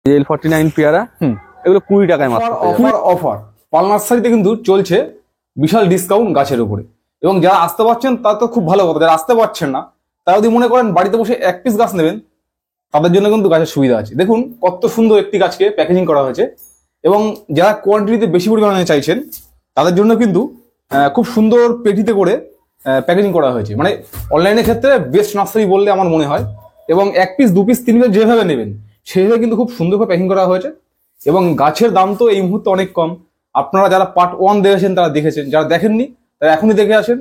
L49 পেয়ারা এগুলো 20 টাকায় মাত্র অফার পাল নার্সারিতে কিন্তু চলছে বিশাল ডিসকাউন্ট গাছের উপরে। এবং যারা আসতে পারছেন তারা তো খুব ভালো কথা, যারা আসতে পারছেন না তারা যদি মনে করেন বাড়িতে বসে এক পিস গাছ নেবেন তাদের জন্য কিন্তু গাছের সুবিধা আছে। দেখুন কত সুন্দর একটি গাছকে প্যাকেজিং করা হয়েছে। এবং যারা কোয়ান্টিটিতে বেশি পরিমাণে চাইছেন তাদের জন্য কিন্তু খুব সুন্দর পেটিতে করে প্যাকেজিং করা হয়েছে। মানে অনলাইনের ক্ষেত্রে বেস্ট নার্সারি বললে আমার মনে হয়। এবং এক পিস দু পিস তিন পিস যেভাবে নেবেন সেইভাবে কিন্তু খুব সুন্দরভাবে প্যাকিং করা হয়েছে। এবং গাছের দাম তো এই মুহূর্তে অনেক কম। আপনারা যারা পার্ট 1 দেখেছেন তারা দেখেছেন, যারা দেখেননি তারা এখনই দেখে আসেন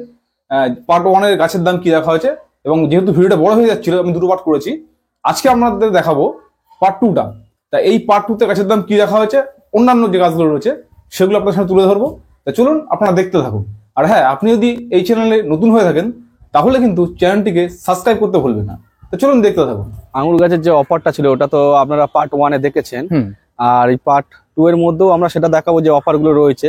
পার্ট 1 এর গাছের দাম কি রাখা হয়েছে। এবং যেহেতু ভিডিওটা বড় হয়ে যাচ্ছিল আমি দুটো পার্ট করেছি, আজকে আপনাদের দেখাবো পার্ট 2টা। তা এই পার্ট 2তে গাছের দাম কি রাখা হয়েছে, অন্যান্য যে গাছগুলো রয়েছে সেগুলো আপনার সামনে তুলে ধরবো। তা চলুন আপনারা দেখতে থাকুন। আর হ্যাঁ, আপনি যদি এই চ্যানেলে নতুন হয়ে থাকেন তাহলে কিন্তু চ্যানেলটিকে সাবস্ক্রাইব করতে ভুলবেন না। তো চলুন দেখতে থাকুন। আঙুর গাছের যে অফারটা ছিল ওটা তো আপনারা পার্ট 1 এ দেখেছেন, আর এই পার্ট 2 এর মধ্যেও আমরা সেটা দেখাবো যে অফার গুলো রয়েছে।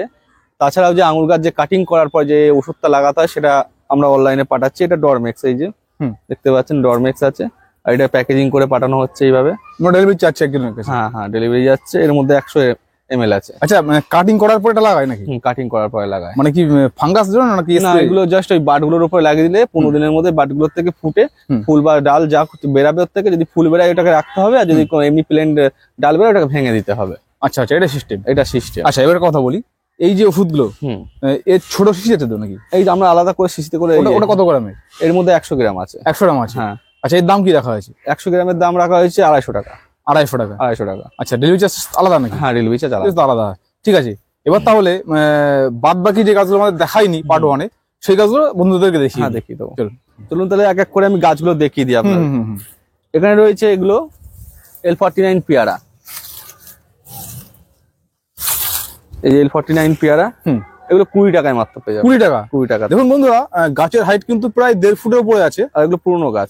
তাছাড়াও যে আঙুর গাছ যে কাটিং করার পর যে ওষুধটা লাগাতে হয় সেটা আমরা অনলাইনে পাঠাচ্ছি। এটা ডরমেক্স, এই যে দেখতে পাচ্ছেন ডরমেক্স আছে, আর এটা প্যাকেজিং করে পাঠানো হচ্ছে এইভাবে। ডেলিভারি চার্জ একজনের কাছে? হ্যাঁ ডেলিভারি যাচ্ছে। এর মধ্যে 100 ml আছে। আচ্ছা, মানে কাটিং করার পর এটা লাগায় নাকি? কাটিং করার পরে লাগায়। মানে কি ফাঙ্গাস জন্য নাকি? না, এগুলো জাস্ট ওই বাটগুলোর উপরে লাগিয়ে দিলে 15 দিনের মধ্যে বাটগুলোর থেকে ফুটে ফুল বা ডাল যা বেরাবে ওর থেকে, যদি ফুল বেরায় ওটাকে রাখতে হবে, আর যদি এমনি প্লেন ডাল বেরায় ওটাকে ভেঙে দিতে হবে। আচ্ছা আচ্ছা, এটা সিস্টেম। আচ্ছা, এবার কথা বলি, এই যে ওষুধগুলো এর ছোট শিশি আছে তো নাকি? এই যে আমরা আলাদা করে শিশিতে করে। ওটা কত গ্রামের? এর মধ্যে 100 গ্রাম আছে। 100 গ্রাম আছে? হ্যাঁ। আচ্ছা, এর দাম কি রাখা হয়েছে? 100 গ্রামের দাম রাখা হয়েছে 250 টাকা। 250 টাকা? 250 টাকা। আচ্ছা, ডেলিভারি চার্জ আলাদা নাকি? হ্যাঁ, ডেলিভারি চার্জ আলাদা। ঠিক আছে, এবার তাহলে বাদ বাকি যে গাছগুলো আমাদের দেখাইনি পার্ট 1 এ সেই গাছগুলো বন্ধুদেরকে দেখি। হ্যাঁ, দেখিয়ে দেবো। চলুন তাহলে এক এক করে আমি গাছগুলো দেখিয়ে দিই আপনাদের। এখানে রয়েছে এগুলো L49 পেয়ারা। এই যে L49 পেয়ারা, এগুলো 20 টাকায় মাত্র পেয়ে যাবেন। 20 টাকা? 20 টাকা। দেখুন বন্ধুরা, গাছের হাইট কিন্তু প্রায় 1.5 ফুটের উপরে আছে। আর এগুলো পুরনো গাছ।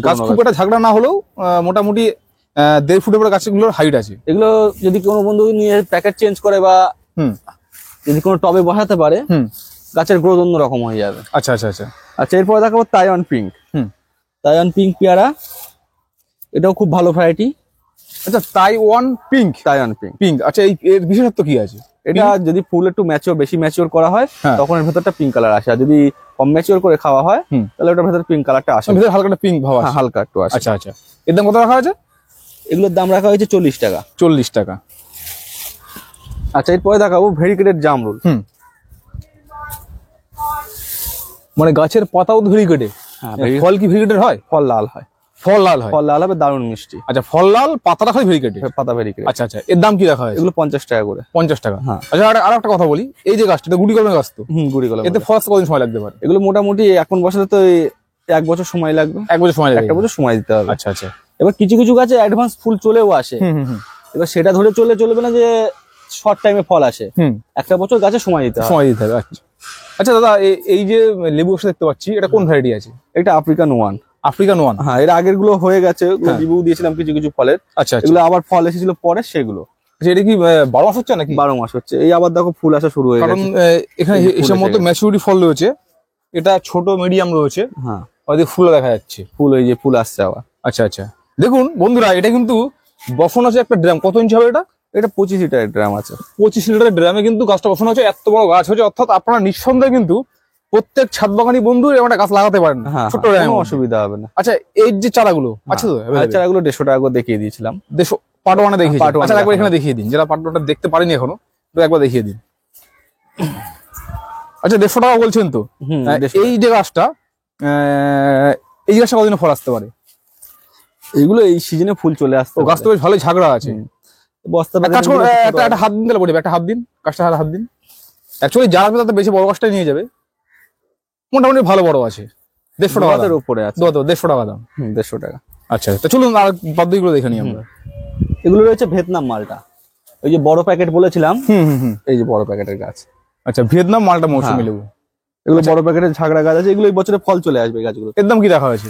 গাছ খুব একটা ঝাগড়া না হলেও মোটামুটি 1.5 ফুটের উপরে গাছগুলোর হাইট আছে। এগুলো যদি কোনো বন্ধু নিয়ে প্যাকেট চেঞ্জ করে বা যদি কোনো টবে বসাতে পারে গাছের গ্রোথ অন্য রকম হয়ে যাবে। আচ্ছা আচ্ছা আচ্ছা আচ্ছা, এরপরে দেখাবো তাইওয়ান পিঙ্ক। তাইওয়ান পিঙ্ক পেয়ারা, এটাও খুব ভালো ভ্যারাইটি। আচ্ছা, তাইওয়ান পিঙ্ক। আচ্ছা, এর বিশেষত্ব কি আছে? এটা যদি ফুল একটু বেশি ম্যাচিওর করা হয় তখন এর ভেতরটা পিঙ্ক কালার আসে, আর যদি কম ম্যাচিওর করে খাওয়া হয় তাহলে ওটার ভেতর পিঙ্ক কালারটা আসে। ভেতরে হালকা পিঙ্ক ভাব আসে? হালকা একটু আসে। আচ্ছা আচ্ছা, এর দাম কত রাখা হয়েছে? এগুলোর দাম রাখা হয়েছে 40 টাকা। 40 টাকা। আচ্ছা, এরপরে দেখাবো ভেরিকেটেড জামরুল। মানে গাছের পাতাও ভেরিকেটে? ফল কি ভেরিকেটের হয়? ফল লাল হয়। ফল লাল হয়? ফল লাল হবে, দারুণ মিষ্টি। আচ্ছা, ফল লাল, পাতাটা হয় ভেরিকেটে? পাতা ভেরিকেট। আচ্ছা আচ্ছা, এর দাম কি রাখা হয়? এগুলো 50 টাকা করে। 50 টাকা? হ্যাঁ। আচ্ছা, আর একটা কথা বলি, এই যে গাছটা গুড়ি কলমের গাছ তো? গুড়ি কলম। এতে ফল কতদিন সময় লাগতে পারে? এগুলো মোটামুটি এখন বসালে তো 1 বছর সময় লাগবে। 1 বছর সময় লাগবে? 1 বছর সময় দিতে হবে। আচ্ছা আচ্ছা। এবার কিছু কিছু গাছে অ্যাডভান্স ফুল চলেও আসে। এবার সেটা ধরে চলবে না যে শর্ট টাইমে ফল আসে। 1 বছর গাছে সময় দিতে হবে। আচ্ছা আচ্ছা দাদা, এই যে লেবু গাছটা দেখতে পাচ্ছি, এটা কোন ভ্যারাইটি আছে? এটা আফ্রিকান ওয়ান। হ্যাঁ, এর আগের গুলো হয়ে গেছে, রিভিউ দিয়েছিলাম কিছু কিছু ফলের। আচ্ছা, এগুলো আবার ফল এসেছিল পরে সেগুলো। আচ্ছা, এটা কি 12 মাস হচ্ছে নাকি? 12 মাস হচ্ছে। এই আবার দেখো ফুল আসা শুরু হয়ে গেছে, কারণ এখানে এসব মতো ম্যাচুরিটি ফল রয়েছে। এটা ছোট মিডিয়াম রয়েছে। হ্যাঁ, ওদের ফুল দেখা যাচ্ছে। এই যে ফুল আসছে আবার। আচ্ছা আচ্ছা, দেখুন বন্ধুরা, এটা কিন্তু বসানো আছে একটা ড্রাম। কত ইঞ্চি হবে এটা? এটা 25 লিটারের ড্রাম আছে। 25 লিটারের ড্রামে কিন্তু গাছটা বসানো হচ্ছে। এত বড় গাছ হচ্ছে, অর্থাৎ আপনারা নিঃসন্দেহে কিন্তু প্রত্যেক ছাদ বাগানি বন্ধু একটা গাছ লাগাতে পারেন, ছোট ড্রামে, অসুবিধা হবে না। আচ্ছা, এই যে চারাগুলো আছে তো? চারাগুলো 150 টাকা করে দেখিয়ে দিয়েছিলাম। পার্ট 1 এ দেখিয়েছি। আচ্ছা, একবার এখানে দেখিয়ে দিন, যারা পার্ট 1টা দেখতে পারেনি এখনো, তো একবার দেখিয়ে দিন। আচ্ছা, 150 টাকা বলছেন তো? এই যে গাছটা, এই গাছটা কতদিনে ফল আসতে পারে? এইগুলো এই সিজনে ফুল চলে আসছে। গাছ তো বেশ ভালোই ঝাগড়া আছে। বস্তা একটা হাত দিন তাহলে পড়বে, একটা হাত দিন, গাছটা হাত দিন। অ্যাকচুয়ালি যারা আসবে তাদের বেশি বড় গাছটাই নিয়ে যাবে, মোটামুটি ভালো বড় আছে। 150 টাকার উপরে আছে। 150 টাকা দাম? 150 টাকা। আচ্ছা, তো চলুন আর বাদগুলো দেখে নিই আমরা। এগুলো রয়েছে ভিয়েতনাম মালটা, ওই যে বড় প্যাকেট বলেছিলাম। এই যে বড় প্যাকেটের গাছ। আচ্ছা, ভিয়েতনাম মালটা মৌসুমী লেবু। এগুলো বড় প্যাকেটের ঝাগড়া গাছ আছে। এগুলো এই বছরে ফল চলে আসবে গাছগুলো। এর দাম কি রাখা হয়েছে?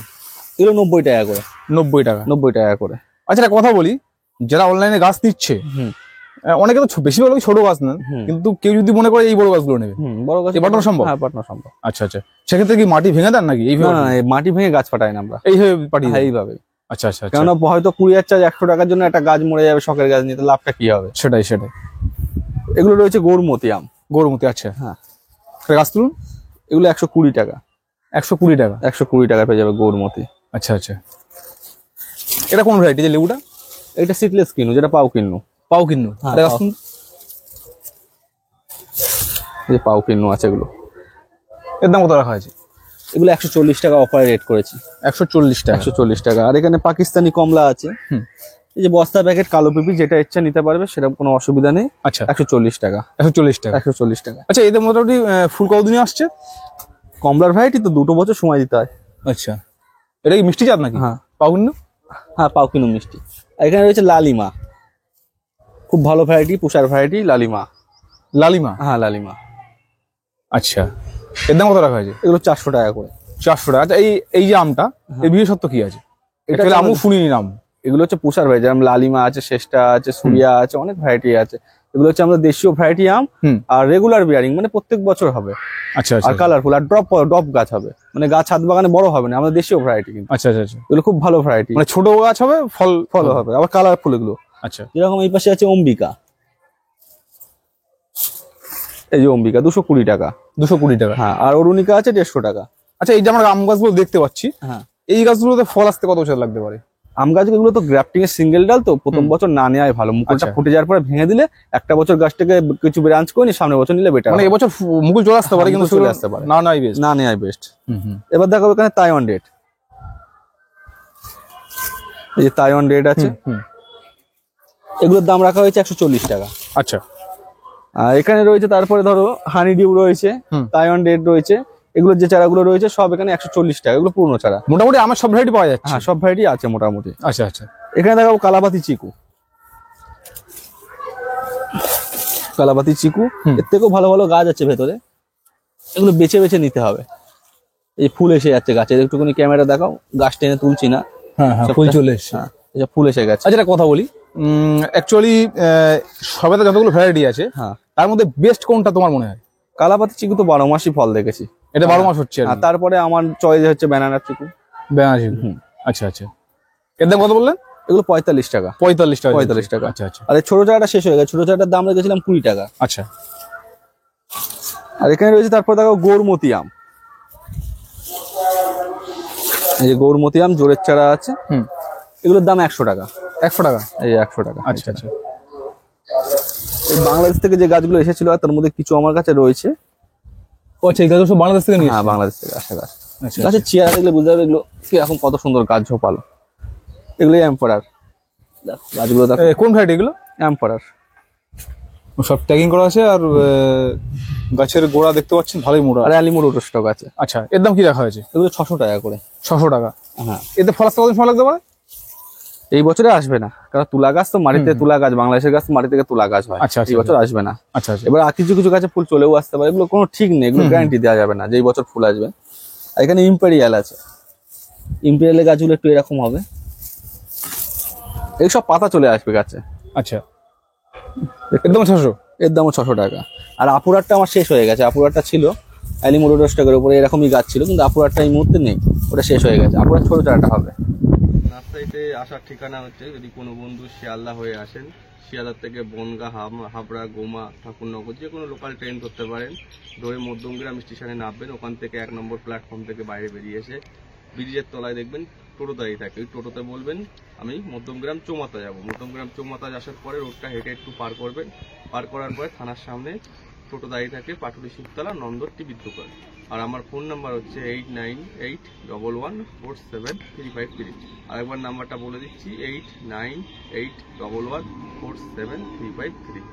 এগুলো 90 টাকা করে। 90 টাকা? 90 টাকা করে। আচ্ছা, একটা কথা বলি, যারা অনলাইনে গাছ দিচ্ছে অনেকে তো বেশিরভাগ ছোট গাছ নেন, কিন্তু কেউ যদি মনে করে এই বড় গাছগুলো নেবে, বড় গাছ পাঠানো সম্ভব? হ্যাঁ, পাঠানো সম্ভব। আচ্ছা আচ্ছা, সেক্ষেত্রে কি মাটি ভেঙে দেন নাকি? না, মাটি ভেঙে গাছ পাঠাই না আমরা, এইভাবে পাঠিয়ে? এইভাবে। আচ্ছা আচ্ছা আচ্ছা। কেননা হয়তো কুরিয়ার চার্জ 100 টাকার জন্য একটা গাছ মরে যাবে, শখের গাছ নিতে লাভটা কি হবে? সেটাই সেটাই। এগুলো রয়েছে গৌরমতি আম। গৌরমতি, আচ্ছা হ্যাঁ, একটা গাছ তুলুন। এগুলো 120 টাকা। 120 টাকা? 120 টাকা পেয়ে যাবে গৌরমতি। আচ্ছা আচ্ছা। এটা কোন ভ্যারাইটি যে লেবুটা? এটা সিডলেস কিনু, যেটা পাও কিনু। পাও কিন্নু? হ্যাঁ, এটা গাছ তুলুন। এই যে পাও কিনু আছে এগুলো। এর দাম কত রাখা আছে? এগুলো 140 টাকা অফারে রেট করেছি। 140 টাকা? 140 টাকা। আর এখানে পাকিস্তানি কমলা আছে। এই যে বস্তা প্যাকেট কালো পেঁপি, যেটা ইচ্ছা নিতে পারবে, সেরকম কোনো অসুবিধা নেই। আচ্ছা, 140 টাকা। 140 টাকা? 140 টাকা। আচ্ছা, এদের মোটামুটি ফুল কতদিনে আসছে? কমলার ভ্যারাইটি তো 2 বছর সময় দিতে হয়। আচ্ছা, এটা কি মিষ্টি জাত নাকি? হ্যাঁ, পাও কিন্নু? হ্যাঁ, পাও কিনু মিষ্টি। আর এখানে রয়েছে লালিমা, খুব ভালো ভ্যারাইটি, পুষার ভ্যারাইটি লালিমা। লালিমা? হ্যাঁ, লালিমা। আচ্ছা, এর দাম কত রাখা হয়েছে? এগুলো 400 টাকা করে। 400 টাকা। আচ্ছা, এই যে আমটা, এর বিশেষত্ব কি আছে? এটা এটা আমও শুনিনি নাম। এগুলো হচ্ছে পুষার ভ্যারাইটি, যেমন লালিমা আছে, শেষটা আছে, সুরিয়া আছে, অনেক ভ্যারাইটি আছে। এগুলো হচ্ছে আমাদের দেশীয় ভ্যারাইটি আম। আর রেগুলার বিয়ারিং, মানে প্রত্যেক বছর হবে। আচ্ছা আর আচ্ছা। কালারফুল, আর ড্রপ গাছ হবে, মানে গাছ ছাদ বাগানে বড় হবে না, আমাদের দেশীয় ভ্যারাইটি কিন্তু। আচ্ছা আচ্ছা আচ্ছা। এগুলো খুব ভালো ভ্যারাইটি, মানে ছোট গাছ হবে, ফল হবে, আবার কালারফুল এগুলো। আচ্ছা, যেরকম এই পাশে আছে অম্বিকা। এই যে অম্বিকা 220 টাকা। 220 টাকা? হ্যাঁ, আর অরুণিকা আছে 150 টাকা। আচ্ছা, এই যে আমরা আম গাছগুলো দেখতে পাচ্ছি, হ্যাঁ, এই গাছগুলোতে ফল আসতে কত বছর লাগতে পারে? আম গাছগুলো তো গ্রাফটিং এর সিঙ্গেল ডাল, তো প্রথম বছর না নেওয়াই ভালো। মুকুলটা আচ্ছা। ফুটে যাওয়ার পরে ভেঙে দিলে একটা বছর গাছটাকে কিছু ব্রাঞ্চ করে নিয়ে সামনের বছর নিলে বেটার। মানে এবছর মুকুল চলে আসতে পারে, হ্যাঁ, কিন্তু মুকুল চলে আসতে পারে। না নাই বেশ। না নেওয়াই বেস্ট। এবার দেখো এখানে তাইওয়ান রেড। এই যে তাইওয়ান রেড আছে, এগুলোর দাম রাখা হয়েছে 140 টাকা। আচ্ছা। আর এখানে রয়েছে তারপরে ধরো হানি ডিউ রয়েছে, তাইওয়ান রেড রয়েছে, এগুলোর যে চারাগুলো রয়েছে সব এখানে 140 টাকা। এগুলো পুরনো চারা। মোটামুটি আমার সব ভ্যারাইটি পাওয়া যাচ্ছে? হ্যাঁ, সব ভ্যারাইটি আছে মোটামুটি। আচ্ছা আচ্ছা। এখানে দেখাবো কালাপাতি চিকু। কালাপাতি চিকু, এর থেকেও ভালো ভালো গাছ আছে ভেতরে। এগুলো বেছে বেছে নিতে হবে। এই ফুল এসে যাচ্ছে গাছে, একটুখানি ক্যামেরা দেখাও, গাছ টেনে তুলছি না। হ্যাঁ হ্যাঁ, ফুল চলে এসেছে। হ্যাঁ, এই যে ফুল এসে গেছে। আচ্ছা, একটা কথা বলি, অ্যাকচুয়ালি সবেতে যতগুলো ভ্যারাইটি আছে, হ্যাঁ, তার মধ্যে বেস্ট কোনটা তোমার মনে হয়? কালাপাতি চিকু তো 12 মাসই ফল দেখেছি। এটা 12 মাস হচ্ছে? আর তারপরে আমার চয়েস হচ্ছে ব্যানানা চিকু। বেনারসি? আচ্ছা আচ্ছা। এর দাম কত বললেন? এগুলো 45 টাকা। 45 টাকা? 45 টাকা। আচ্ছা আচ্ছা। আর এই ছোট চারাটা শেষ হয়ে গেছে, ছোট চারাটার দাম রেখেছিলাম 20 টাকা। আচ্ছা। আর এখানে রয়েছে তারপর দেখো গৌরমতি আম। এই যে গৌরমতি আম জোরের চারা আছে, এগুলোর দাম 100 টাকা। 100 টাকা? এই 100 টাকা। আচ্ছা আচ্ছা। এই বাংলাদেশ থেকে যে গাছগুলো এসেছিল তার মধ্যে কিছু আমার কাছে রয়েছে। ও আচ্ছা, এই গাছ সব বাংলাদেশ থেকে নিয়ে? হ্যাঁ, বাংলাদেশ থেকে আসা গাছ। আচ্ছা। গাছের চেয়ারা দেখলে বুঝতে পারবে এগুলো কিরকম, কত সুন্দর গাছ ঝোপালো। এগুলোই এম্পারার গাছগুলো। দেখো কোন ভ্যারাইটি এগুলো? এম্পারার। সব ট্যাগিং করা আছে, আর গাছের গোড়া দেখতে পাচ্ছেন ভালোই মোটা। আর অ্যালিমোর স্টক আছে। আচ্ছা, এর দাম কি রাখা হয়েছে? এগুলো 600 টাকা করে। 600 টাকা? হ্যাঁ। এতে ফল আসতে কত সময় লাগতে পারে? এই বছরে আসবে না, কারণ তুলা গাছ তো মাটিতে, তুলা গাছ বাংলাদেশের গাছ মাটি থেকে তুলা গাছ হয়। আচ্ছা, এই বছর আসবে না। আচ্ছা আচ্ছা। এবার কিছু কিছু গাছে ফুল চলেও আসতে পারে, এগুলো কোনো ঠিক নেই, এগুলো গ্যারান্টি দেওয়া যাবে না যে এই বছর ফুল আসবে। আর এখানে ইম্পেরিয়াল আছে। ইম্পেরিয়ালের গাছগুলো একটু এরকম হবে, এই সব পাতা চলে আসবে গাছে। আচ্ছা, এর দাম 600? এর দামও 600 টাকা। আর আপুরারটা আমার শেষ হয়ে গেছে। আপুরারটা ছিল অ্যালিমোডোডাস টাকার উপরে, এরকমই গাছ ছিল, কিন্তু আপুরারটা এই মুহূর্তে নেই, ওটা শেষ হয়ে গেছে। আপুরার ছোট চারাটা হবে। নার্সারিতে আসার ঠিকানা হচ্ছে, যদি কোনো বন্ধু শিয়ালদা হয়ে আসেন, শিয়ালদা থেকে বনগা, হাবড়া, গোমা, ঠাকুরনগর যে কোনো লোকাল ট্রেন ধরতে পারেন, ধরে মধ্যমগ্রাম স্টেশনে নামবেন। ওখান থেকে 1 নম্বর প্ল্যাটফর্ম থেকে বাইরে বেরিয়ে এসে ব্রিজের তলায় দেখবেন টোটো দাঁড়িয়ে থাকে, ওই টোটোতে বলবেন আমি মধ্যমগ্রাম চৌমাথা যাবো। মধ্যমগ্রাম চৌমাথা আসার পরে রোডটা হেঁটে একটু পার করবেন। পার করার পরে থানার সামনে টোটো দাঁড়িয়ে থাকে, পাটুলি শিবতলা, নন্দর টিভির দোকান। আর আমার ফোন নাম্বার হচ্ছে 8981147353। আরেকবার নাম্বারটা বলে দিচ্ছি, 8981147353।